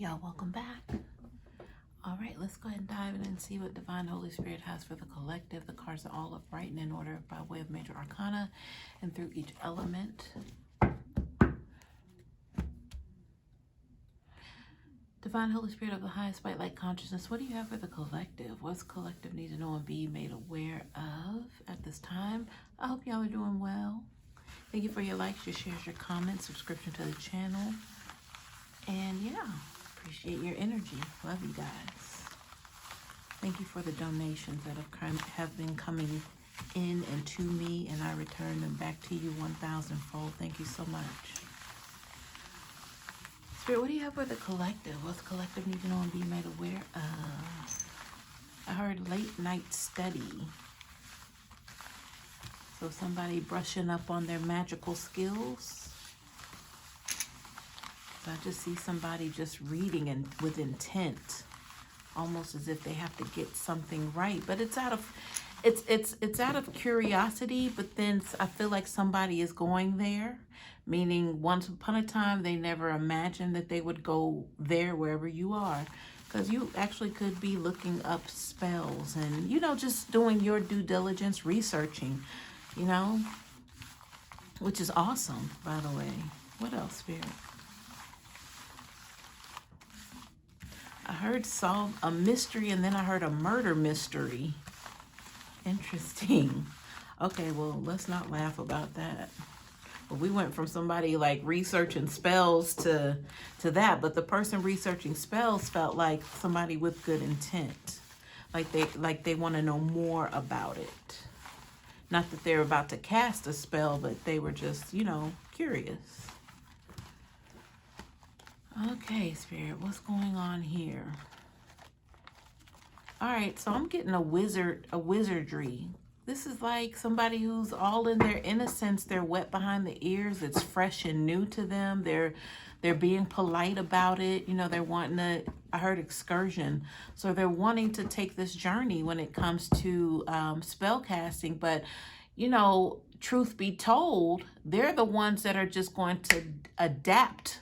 y'all, welcome back. All right, let's go ahead and dive in and see what Divine Holy Spirit has for the collective. The cards are all upright and in order by way of major arcana and through each element. Divine Holy Spirit of the highest light, light consciousness, what do you have for the collective? What's collective need to know and be made aware of at this time? I hope y'all are doing well. Thank you for your likes, your shares, your comments, subscription to the channel. And yeah, appreciate your energy. Love you guys. Thank you for the donations that have been coming in and to me, and I return them back to you 1,000-fold. Thank you so much. Spirit, what do you have for the collective? What's collective need to know and be made aware of? I heard late night study. So somebody brushing up on their magical skills. So I just see somebody just reading and with intent, almost as if they have to get something right. But it's out of curiosity. But then I feel like somebody is going there, meaning once upon a time they never imagined that they would go there wherever you are, because you actually could be looking up spells and just doing your due diligence, researching, which is awesome, by the way. What else, Spirit? I heard solve a mystery, and then I heard a murder mystery. Interesting. Okay, well, let's not laugh about that. But we went from somebody like researching spells to that, but the person researching spells felt like somebody with good intent. Like they want to know more about it. Not that they're about to cast a spell, but they were just, curious. Okay, Spirit, what's going on here? All right, so I'm getting a wizardry. This is like somebody who's all in their innocence. They're wet behind the ears. It's fresh and new to them. They're being polite about it. They're wanting to, I heard excursion. So they're wanting to take this journey when it comes to spell casting. But, truth be told, they're the ones that are just going to adapt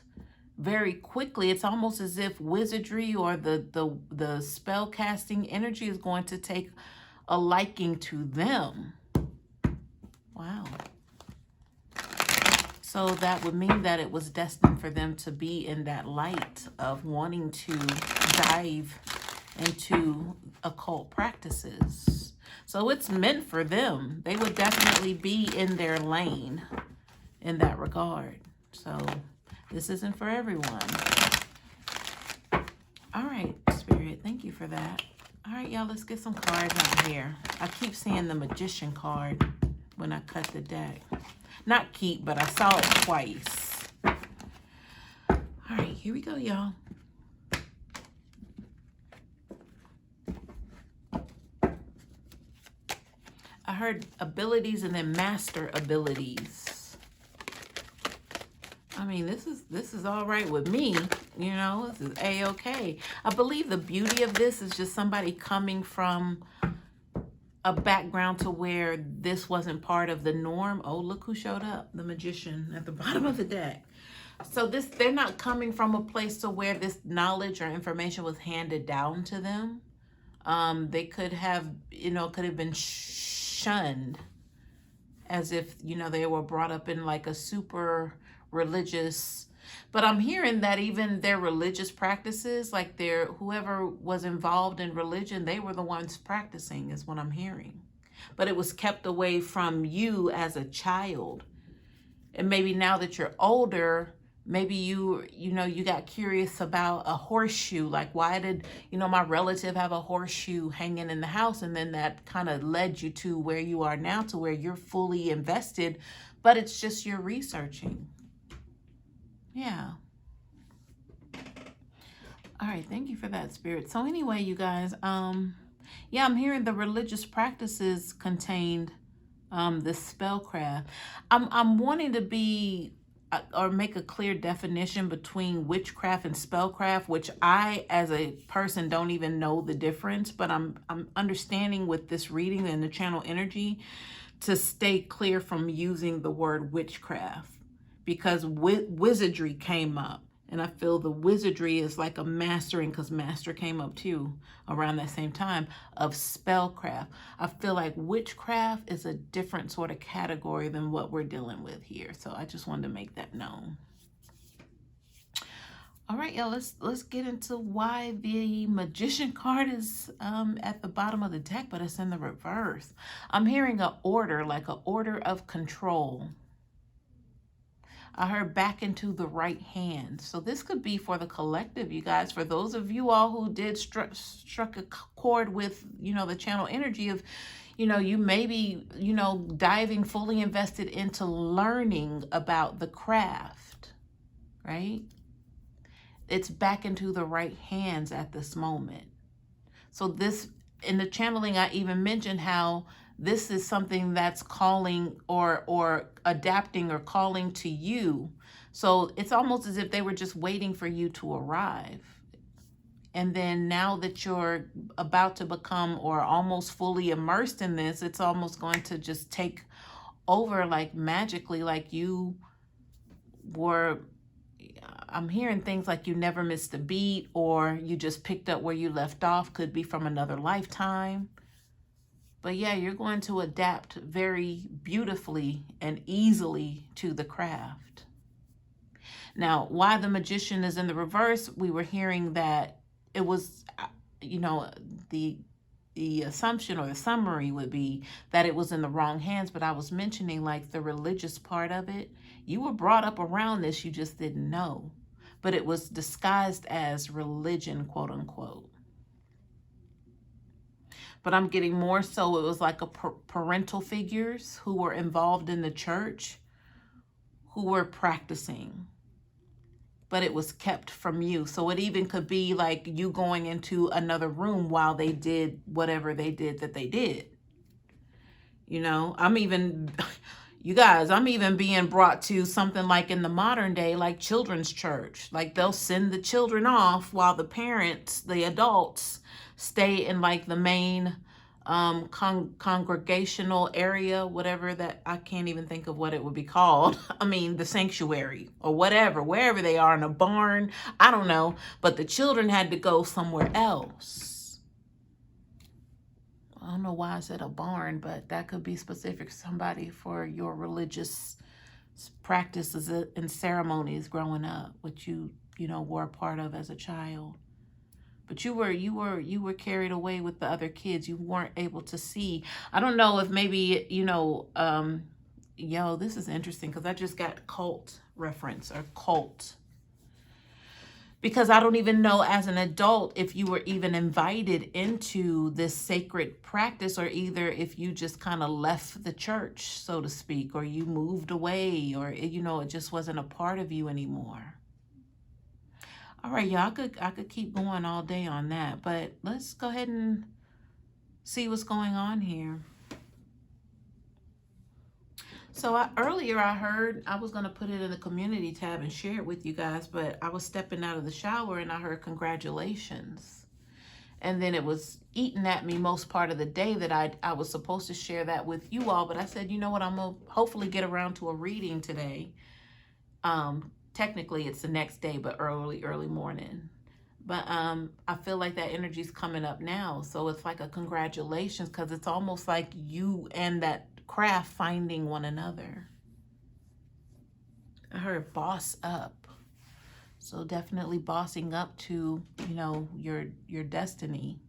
very quickly. It's almost as if wizardry or the spell casting energy is going to take a liking to them. Wow. So that would mean that it was destined for them to be in that light of wanting to dive into occult practices. So it's meant for them. They would definitely be in their lane in that regard. So this isn't for everyone. All right, Spirit, thank you for that. All right, y'all, let's get some cards out here. I keep seeing the Magician card when I cut the deck. Not keep, but I saw it twice. All right, here we go, y'all. I heard abilities and then master abilities. I mean, this is all right with me, this is A-okay. I believe the beauty of this is just somebody coming from a background to where this wasn't part of the norm. Oh, look who showed up, the Magician at the bottom of the deck. So they're not coming from a place to where this knowledge or information was handed down to them. They could have, been shunned as if, they were brought up in like a super religious, but I'm hearing that even their religious practices, like whoever was involved in religion, they were the ones practicing, is what I'm hearing. But it was kept away from you as a child. And maybe now that you're older, maybe you got curious about a horseshoe. Like, why did, my relative have a horseshoe hanging in the house? And then that kind of led you to where you are now, to where you're fully invested, but it's just you're researching. Yeah. All right. Thank you for that, Spirit. So anyway, you guys, yeah, I'm hearing the religious practices contained this spellcraft. I'm wanting to be or make a clear definition between witchcraft and spellcraft, which I, as a person, don't even know the difference, but I'm understanding with this reading and the channel energy to stay clear from using the word witchcraft, because wizardry came up. And I feel the wizardry is like a mastering, because master came up too around that same time, of spellcraft. I feel like witchcraft is a different sort of category than what we're dealing with here. So I just wanted to make that known. All right, y'all, let's get into why the Magician card is at the bottom of the deck, but it's in the reverse. I'm hearing an order, like an order of control. I heard back into the right hand. So this could be for the collective, you guys. For those of you all who did struck a chord with, the channel energy of, you may be, diving fully invested into learning about the craft, right? It's back into the right hands at this moment. So this, in the channeling, I even mentioned how this is something that's calling or adapting or calling to you. So it's almost as if they were just waiting for you to arrive. And then now that you're about to become or almost fully immersed in this, it's almost going to just take over like magically, like you were. I'm hearing things like you never missed a beat, or you just picked up where you left off. Could be from another lifetime. But yeah, you're going to adapt very beautifully and easily to the craft. Now, why the Magician is in the reverse, we were hearing that it was, the assumption or the summary would be that it was in the wrong hands, but I was mentioning like the religious part of it. You were brought up around this, you just didn't know. But it was disguised as religion, quote unquote. But I'm getting more so it was like a parental figures who were involved in the church, who were practicing. But it was kept from you. So it even could be like you going into another room while they did whatever they did that they did. I'm even, you guys, I'm even being brought to something like in the modern day, like children's church. Like they'll send the children off while the parents, the adults, stay in like the main congregational area, whatever that, I can't even think of what it would be called. I mean, the sanctuary or whatever, wherever they are, in a barn, I don't know. But the children had to go somewhere else. I don't know why I said a barn, but that could be specific to somebody for your religious practices and ceremonies growing up, which you were a part of as a child. But you were carried away with the other kids. You weren't able to see. I don't know if maybe, this is interesting because I just got cult reference or cult. Because I don't even know as an adult if you were even invited into this sacred practice, or either if you just kind of left the church, so to speak, or you moved away, or, it just wasn't a part of you anymore. All right, y'all, I could keep going all day on that, but let's go ahead and see what's going on here. So earlier I heard, I was going to put it in the community tab and share it with you guys, but I was stepping out of the shower and I heard congratulations. And then it was eating at me most part of the day that I was supposed to share that with you all, but I said, you know what, I'm going to hopefully get around to a reading today. Technically it's the next day, but early morning. But I feel like that energy's coming up now. So it's like a congratulations, because it's almost like you and that craft finding one another. I heard boss up. So definitely bossing up to, your destiny,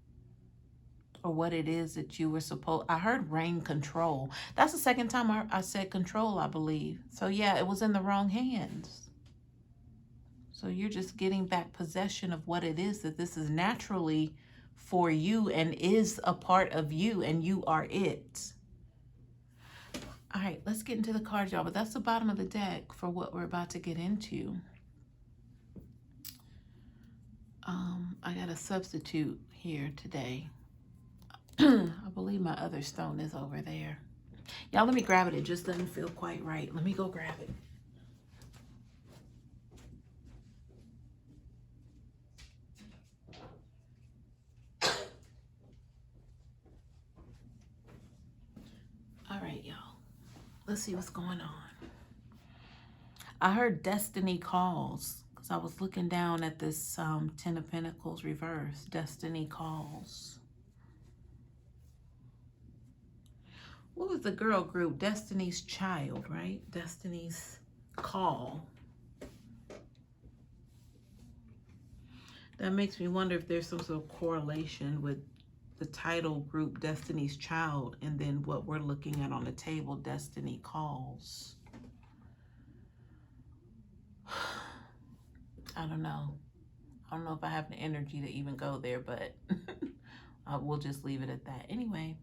or what it is that you were supposed. I heard reign control. That's the second time I said control, I believe. So yeah, it was in the wrong hands. So you're just getting back possession of what it is that this is naturally for you and is a part of you, and you are it. All right, let's get into the cards, y'all. But that's the bottom of the deck for what we're about to get into. I got a substitute here today. I believe my other stone is over there. Y'all, let me grab it. It just doesn't feel quite right. Let me go grab it. All right, y'all. Let's see what's going on. I heard destiny calls. So I was looking down at this Ten of Pentacles reverse, Destiny Calls. What was the girl group? Destiny's Child, right? Destiny's Call. That makes me wonder if there's some sort of correlation with the title group Destiny's Child and then what we're looking at on the table, Destiny Calls. I don't know. I don't know if I have the energy to even go there, but we'll just leave it at that. Anyway,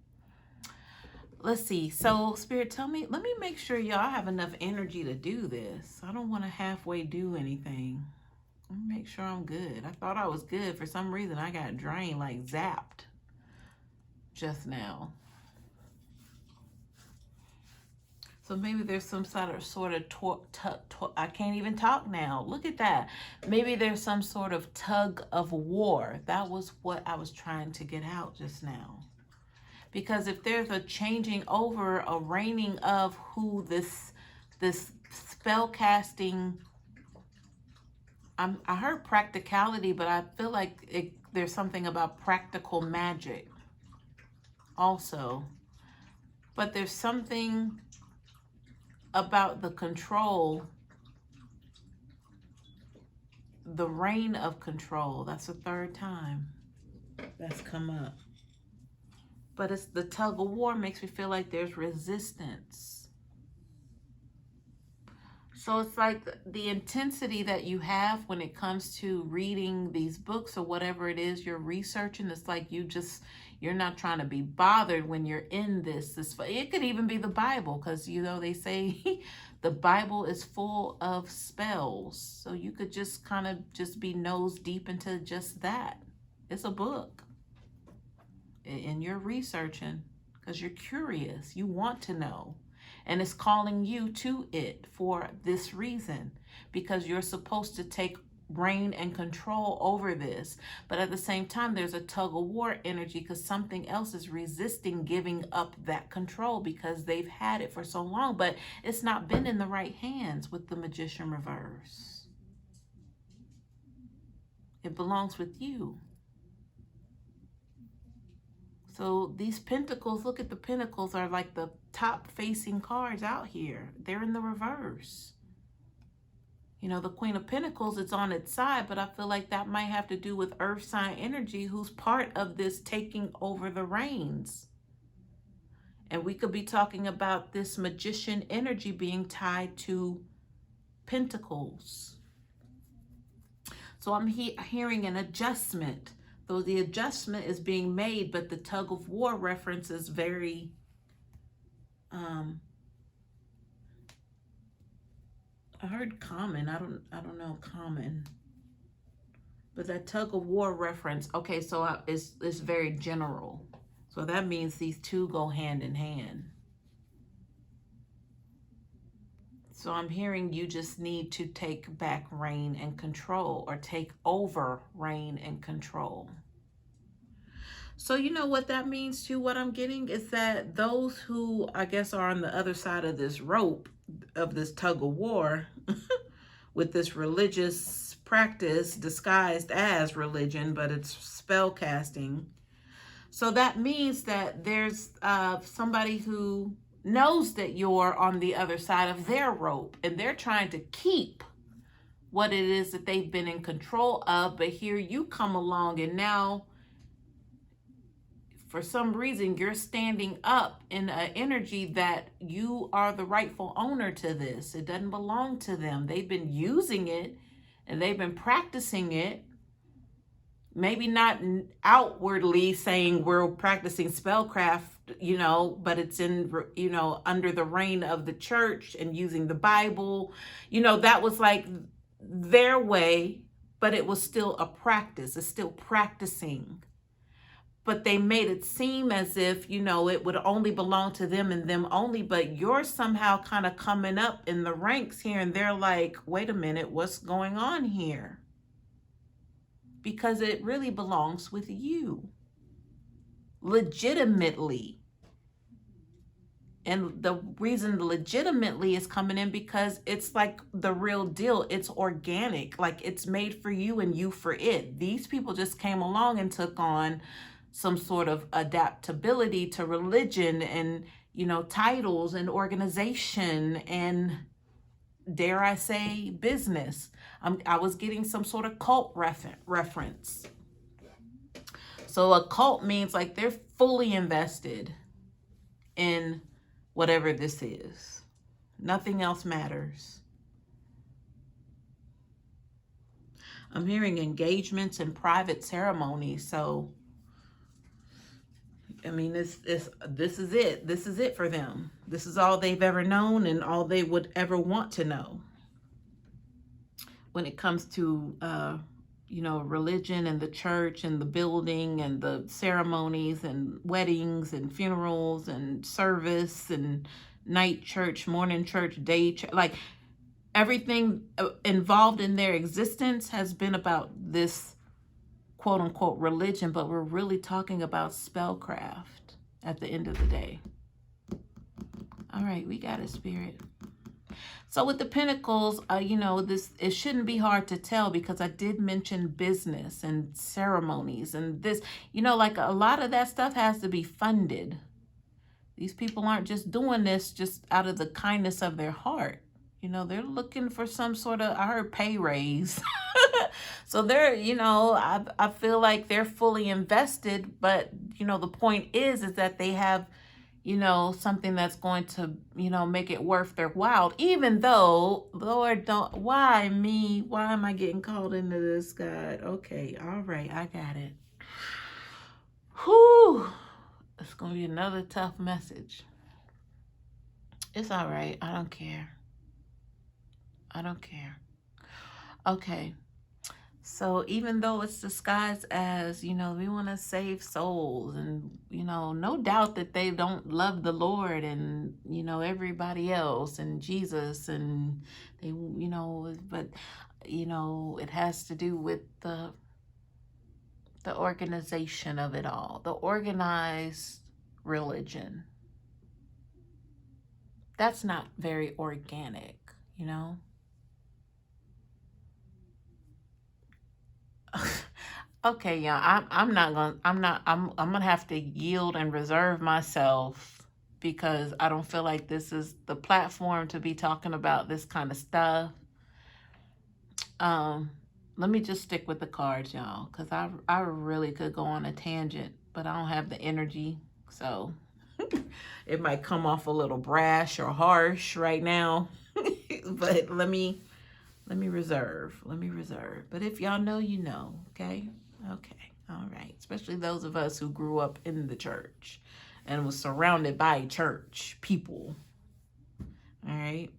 let's see. So, Spirit, tell me, let me make sure y'all have enough energy to do this. I don't want to halfway do anything. Let me make sure I'm good. I thought I was good. For some reason, I got drained, like zapped just now. So maybe there's some sort of I can't even talk now. Look at that. Maybe there's some sort of tug of war. That was what I was trying to get out just now. Because if there's a changing over, a reigning of who this spell casting, I heard practicality, but I feel like there's something about practical magic also. But there's something about the control, the reign of control. That's the third time that's come up. But it's the tug of war makes me feel like there's resistance. So it's like the intensity that you have when it comes to reading these books or whatever it is you're researching. It's like you're not trying to be bothered when you're in this. It could even be the Bible, because, you know, they say the Bible is full of spells. So you could just kind of just be nose deep into just that. It's a book. And you're researching because you're curious. You want to know. And it's calling you to it for this reason, because you're supposed to take reign and control over this. But at the same time, there's a tug of war energy because something else is resisting giving up that control because they've had it for so long, but it's not been in the right hands with the Magician reverse. It belongs with you. So these pentacles, look at the pentacles, are like the top facing cards out here. They're in the reverse. You know, the Queen of Pentacles, it's on its side, but I feel like that might have to do with earth sign energy, who's part of this taking over the reins. And we could be talking about this Magician energy being tied to Pentacles. So I'm hearing an adjustment. Though the adjustment is being made, but the tug of war reference is very, I heard common. I don't know common, but that tug of war reference. Okay, so it's very general. So that means these two go hand in hand. So I'm hearing you just need to take back reign and control, or take over reign and control. So you know what that means too? What I'm getting is that those who, I guess, are on the other side of this rope, of this tug of war, with this religious practice disguised as religion, but it's spell casting. So that means that there's somebody who knows that you're on the other side of their rope, and they're trying to keep what it is that they've been in control of. But here you come along, and now for some reason you're standing up in an energy that you are the rightful owner to this. It doesn't belong to them. They've been using it and they've been practicing it. Maybe not outwardly saying we're practicing spellcraft, you know, but it's in, you know, under the reign of the church and using the Bible. You know, that was like their way, but it was still a practice. It's still practicing. But they made it seem as if, you know, it would only belong to them and them only, but you're somehow kind of coming up in the ranks here, and they're like, wait a minute, what's going on here? Because it really belongs with you. Legitimately. And the reason legitimately is coming in because it's like the real deal. It's organic, like it's made for you and you for it. These people just came along and took on some sort of adaptability to religion and, titles and organization and, dare I say, business. I was getting some sort of cult reference. So a cult means like they're fully invested in whatever this is. Nothing else matters. I'm hearing engagements and private ceremonies. So, I mean, this is it. This is it for them. This is all they've ever known and all they would ever want to know. When it comes to, religion and the church and the building and the ceremonies and weddings and funerals and service and night church, morning church, day church, like everything involved in their existence has been about this quote unquote religion, but we're really talking about spellcraft at the end of the day. All right, we got it, Spirit. So with the Pentacles, it shouldn't be hard to tell because I did mention business and ceremonies and this, like a lot of that stuff has to be funded. These people aren't just doing this just out of the kindness of their heart. They're looking for some sort of, I heard, pay raise. So they're, I feel like they're fully invested, but, the point is that they have, something that's going to, make it worth their while, even though, Lord, why me? Why am I getting called into this, God? Okay, all right, I got it. Whew, it's going to be another tough message. It's all right, I don't care. Okay. So even though it's disguised as, we want to save souls and, no doubt that they don't love the Lord and, everybody else and Jesus and they, but, it has to do with the organization of it all, the organized religion. That's not very organic, Okay, yeah, I'm gonna have to yield and reserve myself because I don't feel like this is the platform to be talking about this kind of stuff. Let me just stick with the cards, y'all, because I really could go on a tangent, but I don't have the energy, so it might come off a little brash or harsh right now. But let me reserve. But if y'all know, you know, okay? Okay, all right. Especially those of us who grew up in the church and was surrounded by church people. All right.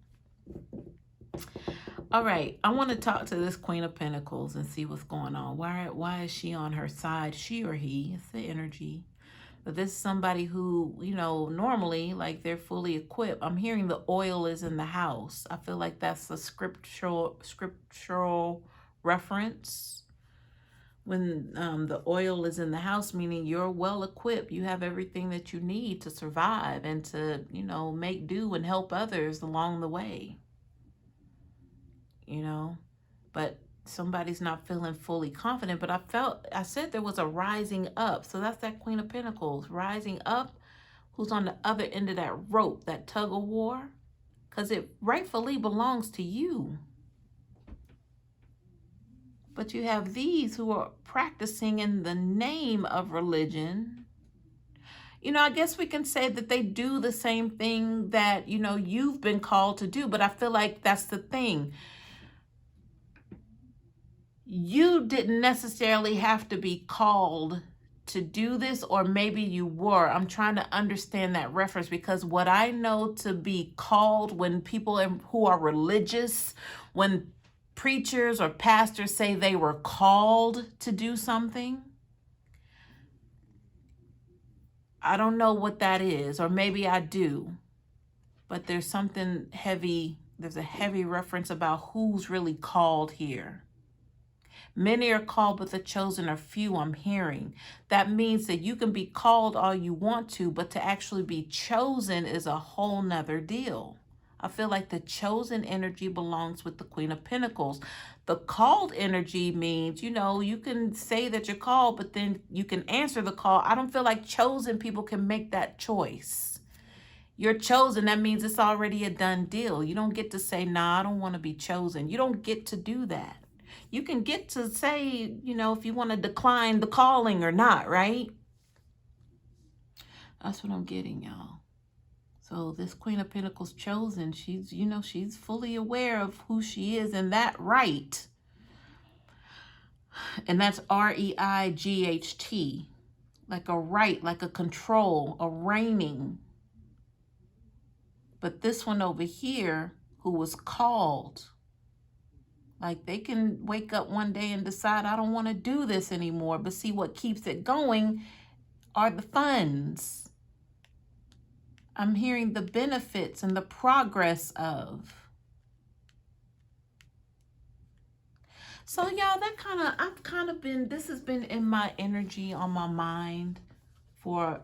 All right, I want to talk to this Queen of Pentacles and see what's going on. Why is she on her side? She or he? It's the energy. But this is somebody who, normally, like, they're fully equipped. I'm hearing the oil is in the house. I feel like that's a scriptural reference. When the oil is in the house, meaning you're well equipped. You have everything that you need to survive and to, make do and help others along the way. But somebody's not feeling fully confident, but I said there was a rising up. So that's that Queen of Pentacles rising up, who's on the other end of that rope, that tug of war, because it rightfully belongs to you. But you have these who are practicing in the name of religion. I guess we can say that they do the same thing that, you've been called to do, but I feel like that's the thing. You didn't necessarily have to be called to do this, or maybe you were. I'm trying to understand that reference, because what I know to be called, when people who are religious, when preachers or pastors say they were called to do something, I don't know what that is, or maybe I do, but there's something heavy. There's a heavy reference about who's really called here. Many are called, but the chosen are few, I'm hearing. That means that you can be called all you want to, but to actually be chosen is a whole nother deal. I feel like the chosen energy belongs with the Queen of Pentacles. The called energy means, you can say that you're called, but then you can answer the call. I don't feel like chosen people can make that choice. You're chosen. That means it's already a done deal. You don't get to say, nah, I don't want to be chosen. You don't get to do that. You can get to say, if you want to decline the calling or not, right? That's what I'm getting, y'all. So this Queen of Pentacles chosen, she's fully aware of who she is and that right. And that's REIGHT. Like a right, like a control, a reigning. But this one over here, who was called, like they can wake up one day and decide, I don't want to do this anymore. But see, what keeps it going are the funds. I'm hearing the benefits and the progress of. So y'all, this has been in my energy, on my mind for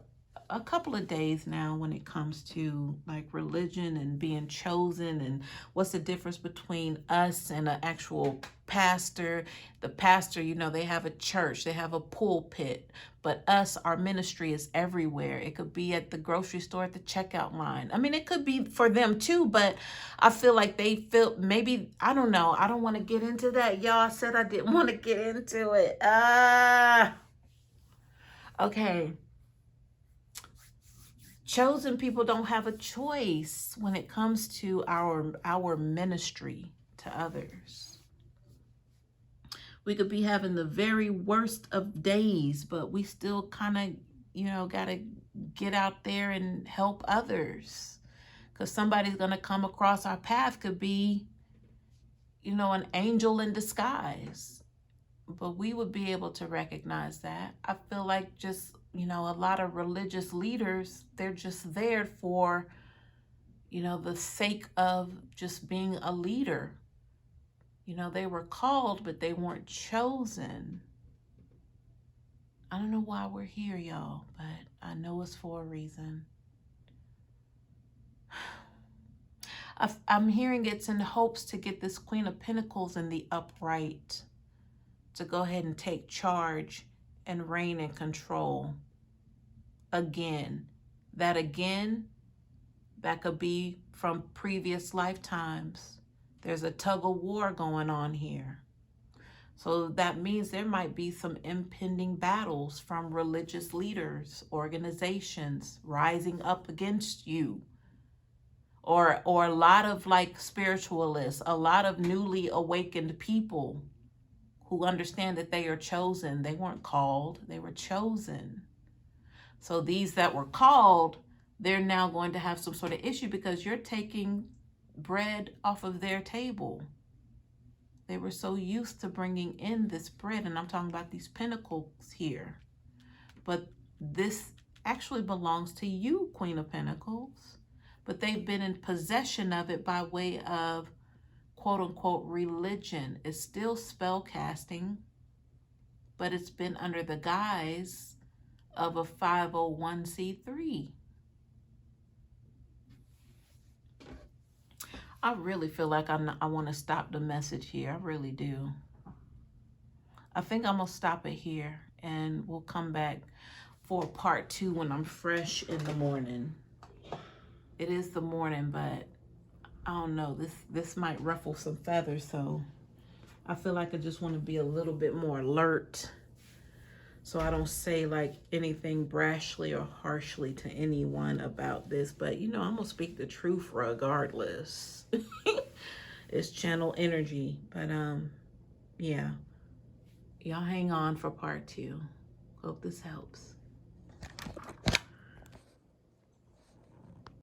a couple of days now when it comes to like religion and being chosen, and what's the difference between us and an actual pastor. The pastor, they have a church, they have a pulpit, but us, our ministry is everywhere. It could be at the grocery store, at the checkout line. I mean, it could be for them too, but I feel like they feel, maybe, I don't know. I don't want to get into that. Y'all said I didn't want to get into it. Okay. Chosen people don't have a choice when it comes to our ministry to others. We could be having the very worst of days, but we still kind of, got to get out there and help others. Because somebody's going to come across our path, could be, an angel in disguise. But we would be able to recognize that. I feel like just, a lot of religious leaders, they're just there for, the sake of just being a leader. They were called, but they weren't chosen. I don't know why we're here, y'all, but I know it's for a reason. I'm hearing it's in hopes to get this Queen of Pentacles in the upright, to go ahead and take charge and reign and control. Again, that could be from previous lifetimes. There's a tug of war going on here. So that means there might be some impending battles from religious leaders, organizations rising up against you. Or a lot of like spiritualists, a lot of newly awakened people who understand that they are chosen. They weren't called, they were chosen. So these that were called, they're now going to have some sort of issue because you're taking bread off of their table. They were so used to bringing in this bread, and I'm talking about these pentacles here. But this actually belongs to you, Queen of Pentacles. But they've been in possession of it by way of quote unquote religion. It's still spell casting, but it's been under the guise of a 501c3. I really feel like I want to stop the message here. I really do. I think I'm going to stop it here, and we'll come back for part 2 when I'm fresh in the morning. It is the morning, but I don't know. This might ruffle some feathers, so I feel like I just want to be a little bit more alert, so I don't say like anything brashly or harshly to anyone about this. But I'm gonna speak the truth regardless. It's channel energy. But yeah, y'all hang on for part 2. Hope this helps.